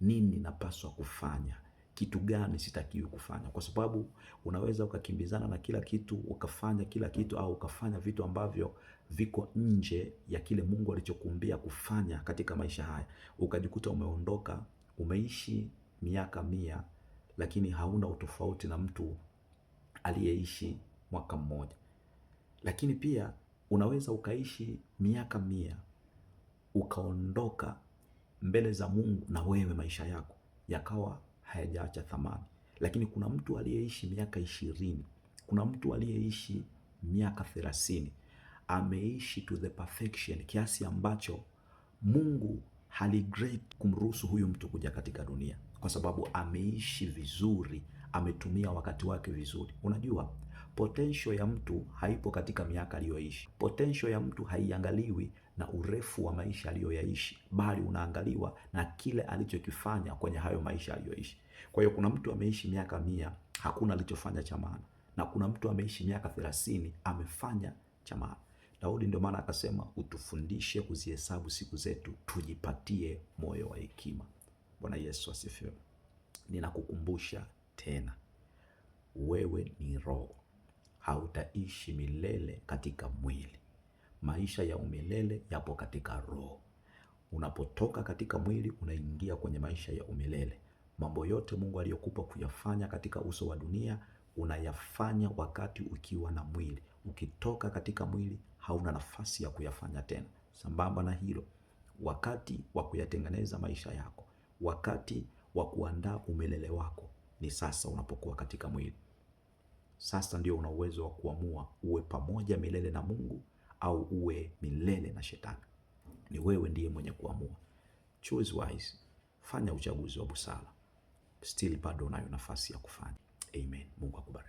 nini napaswa kufanya, kitu gani sitakiwi kufanya, kwa sababu unaweza ukakimbizana na kila kitu, ukafanya kila kitu, au ukafanya vitu ambavyo viko nje ya kile Mungu alichokuumbia kufanya katika maisha haya, ukajikuta umeondoka, umeishi miaka 100 lakini hauna utofauti na mtu aliyeishi mwaka mmoja. Lakini pia unaweza ukaishi miaka 100 ukaondoka mbele za Mungu na wewe maisha yako yakawa hayajaacha thamani. Lakini kuna mtu aliyeishi miaka 20, kuna mtu aliyeishi miaka 30, ameishi to the perfection kiasi ambacho Mungu haligret kumruhusu huyu mtu kuja katika dunia, kwa sababu ameishi vizuri, ametumia wakati wake vizuri. Unajua, potential ya mtu haipo katika miaka aliyoishi. Potential ya mtu haiangaliwi na urefu wa maisha aliyoyaishi, bali unaangaliwa na kile alichokifanya kwenye hayo maisha aliyoishi. Kwa hiyo kuna mtu ameishi miaka 100 hakuna alichofanya cha maana, na kuna mtu ameishi miaka 30 amefanya cha maana. Daudi ndio maana akasema, utufundishe kuzihesabu siku zetu, tujipatie moyo wa hekima. Bwana Yesu asifiwe. Ninakukumbusha tena, wewe ni roho, hautaishi milele katika mwili. Maisha ya umilele yapo katika roho. Unapotoka katika mwili unaingia kwenye maisha ya umilele. Mambo yote Mungu aliyokupa kuyafanya katika uso wa dunia unayafanya wakati ukiwa na mwili. Ukitoka katika mwili hauna nafasi ya kuyafanya tena. Sambamba na hilo, wakati wa kuyatengeneza maisha yako, wakati wa kuandaa umilele wako ni sasa unapokuwa katika mwili. Sasa ndio una uwezo wa kuamua uwe pamoja milele na Mungu au uwe milele na shetani. Ni wewe ndiye mwenye kuamua. Choose wise. Fanya uchaguzi wa busara. Still bado unayo nafasi ya kufanya. Amen. Mungu akubariki.